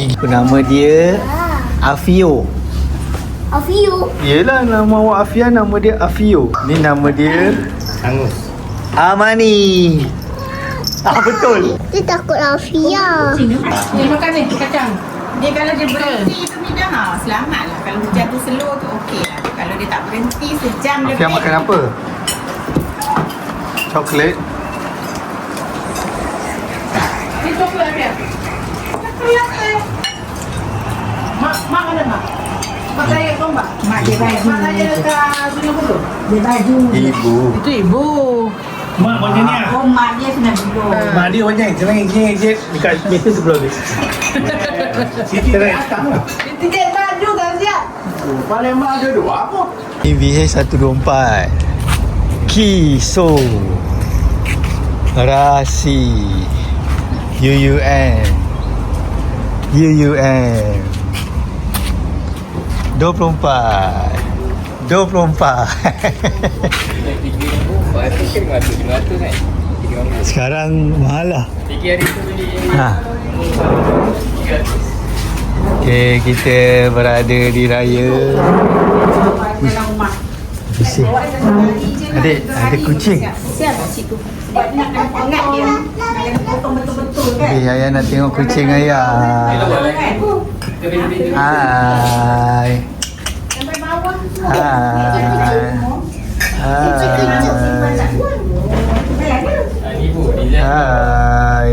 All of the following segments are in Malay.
Nama dia Afio. Afio. Yelah, nama awak Afia, nama dia Afio. Ni nama dia Angus. Amani. Betul. Dia takut Afia. Dia makan ni kacang. Dia kalau dia berhenti tu Mida, selamat lah. Kalau hujan tu slow tu okey lah. Kalau dia tak berhenti sejam lebih. Afia makan apa? Coklat. Ni coklat Afia. Coklat eh. Mak mana mak? Mak saya tombak. Mak dia baju. Mak saya dekat Sungai Buloh. Dia baju. Ibu. Itu ibu. Mak macam ni lah. Oh, mak dia Sungai Buloh. Mak dia macam ni. Dekat meter sebelah dia. Siti naik atas lah. Tiket baju tak siap. Paling mak dia dua apa? Ini VH124 Kiso Rasi UUM 24 Sekarang mahal lah. Okay, kita berada di raya. Bising. Adik, ada kucing. Siap cikgu. Sebab dia nak kena pengat dia. Nak kena potong betul-betul kan. Okay, Ayah nak tengok kucing Ayah. Hai. Sampai bawah. Hai. Hai.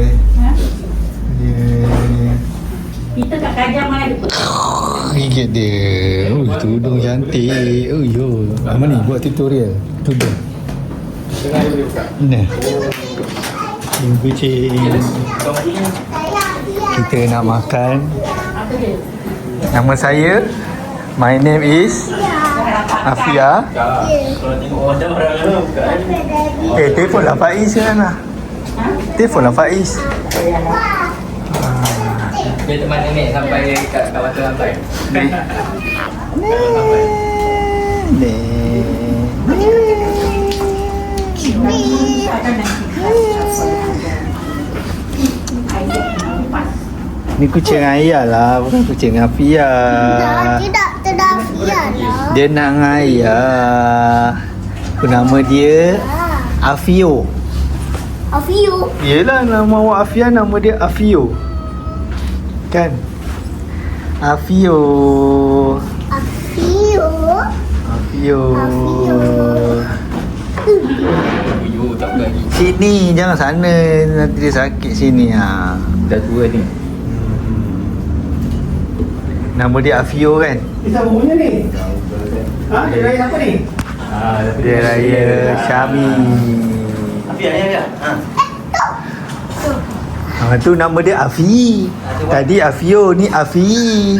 Kita kat Kajang mana ada Gigit dia. Oh, tudung cantik. Oh, yo. Apa ni? Buat tutorial. Tudung. Nah. Kucing. Kita nak makan. Nama saya. My name is Afia. Telefon lah Faiz kan lah. Telefon lah Faiz. Dia teman nenek sampai kat kawasan lantai. Ni kucing Ayah lah, bukan kucing Afia. Tidak Afia lah. Dia nak dengan Ayah. Nama dia Afio. Afio. Yelah, nama awak Afia, nama dia Afio. Kan? Afio. Afio. Afio. You tak lagi. Sini, jangan sana. Nanti dia sakit sini. Ha. Dah tua ni. Nama dia Afio kan? Ni siapa punya ni? Ha? Dia raya siapa ni? Dia raya Syami. Ya. Tu nama dia Afi. Tadi Afio, ni Afi.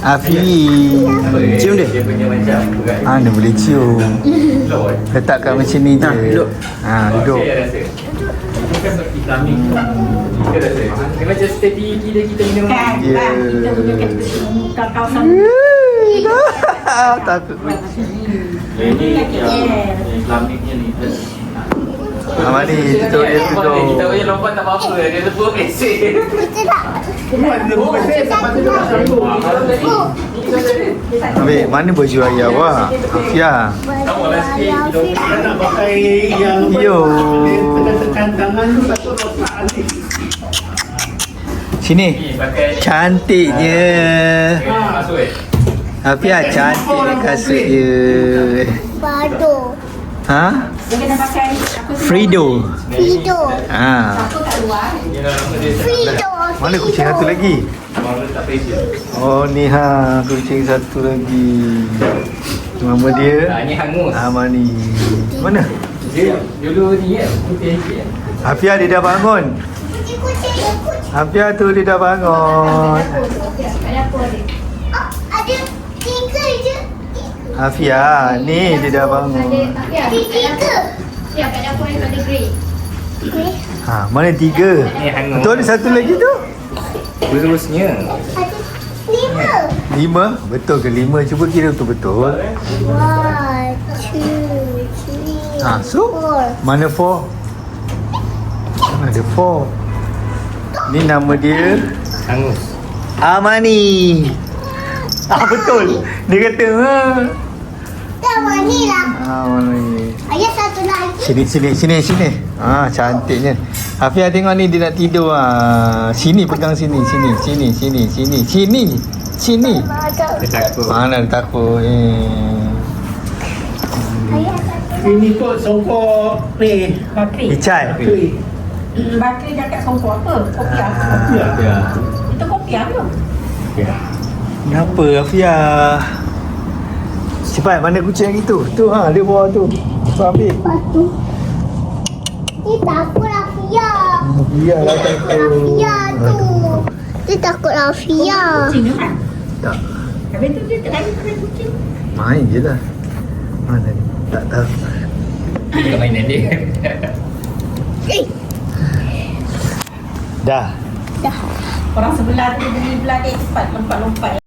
Afi. Cium dia. Dia punya macam berat. Dia boleh cium. Letak kat macam ni je. duduk. Duduk. Saya rasa. Ini kan Islamic. Kita rasa. Dia macam steady kita minum. Kan, Ya. kan. Kita punya kawasan. Takut kucing. Ini yang Islamicnya ni. Mari tutorial tu. Kita punya lompat tak apa-apa. Dia tepuk mesej. Semua dia bukan saya. Sampai dia tak sambung. Ambil, mana baju ayah awak? Afia. Dia nak pakai yang Yo. dia tekan tangan tu patut letak ni. Sini. Cantiknya. Masuk Afia cantik dia kasut dia. Bado. Ha? Dia kena pakai apa tu? Frido. Fido. Ha. Aku kat luar. Fido. Mana kucing satu lagi? Oh ni kucing satu lagi. Nama dia Ini hangus. Amani. Mana? Dia dulu ni kan. Putih sikit. Afia dia dah bangun. Kucing. Afia tu dia dah bangun. Ada apa dia? Ada tiga je. Afia ni dia dah bangun. Tiga. Ya, kat dapur yang ada grey. Mana tiga? Ni hangus. Betul ada satu lagi tu? Terusnya. Ada lima. Lima? Betul ke lima? Cuba kira betul-betul. 1, 2, 3, So 4. mana four? Mana ada four? Ni nama dia Hangus. Amani. Betul. Dia kata Dah mani lah. Amani. Ayah satu lagi. Sini. Cantiknya. Hafia tengok ni dia nak tidur Sini pegang sini. Ada. Dia takut. Mana dia takut Ayah satu. Ini kot songkok ni. Bakri. Icai. Kuih. Bakri jaket songkok apa? Kopi apa? Ya. Ya. Itu kopi apa? Ya. Kenapa Hafia? Cepat mana kucing itu? Tu dia bawa tu. Cepat ambil. Batu. Dia takut Afia. Biarlah Dia takut Afia tu. Dia takut Afia. Kucing kan? Tak. Habis tu dia terakhir pakai kucing. Main je lah. Mana ni? Tak tahu. Kita mainan dia. Dah. Dah. Orang sebelah tu beli belah dia cepat lompat-lompat.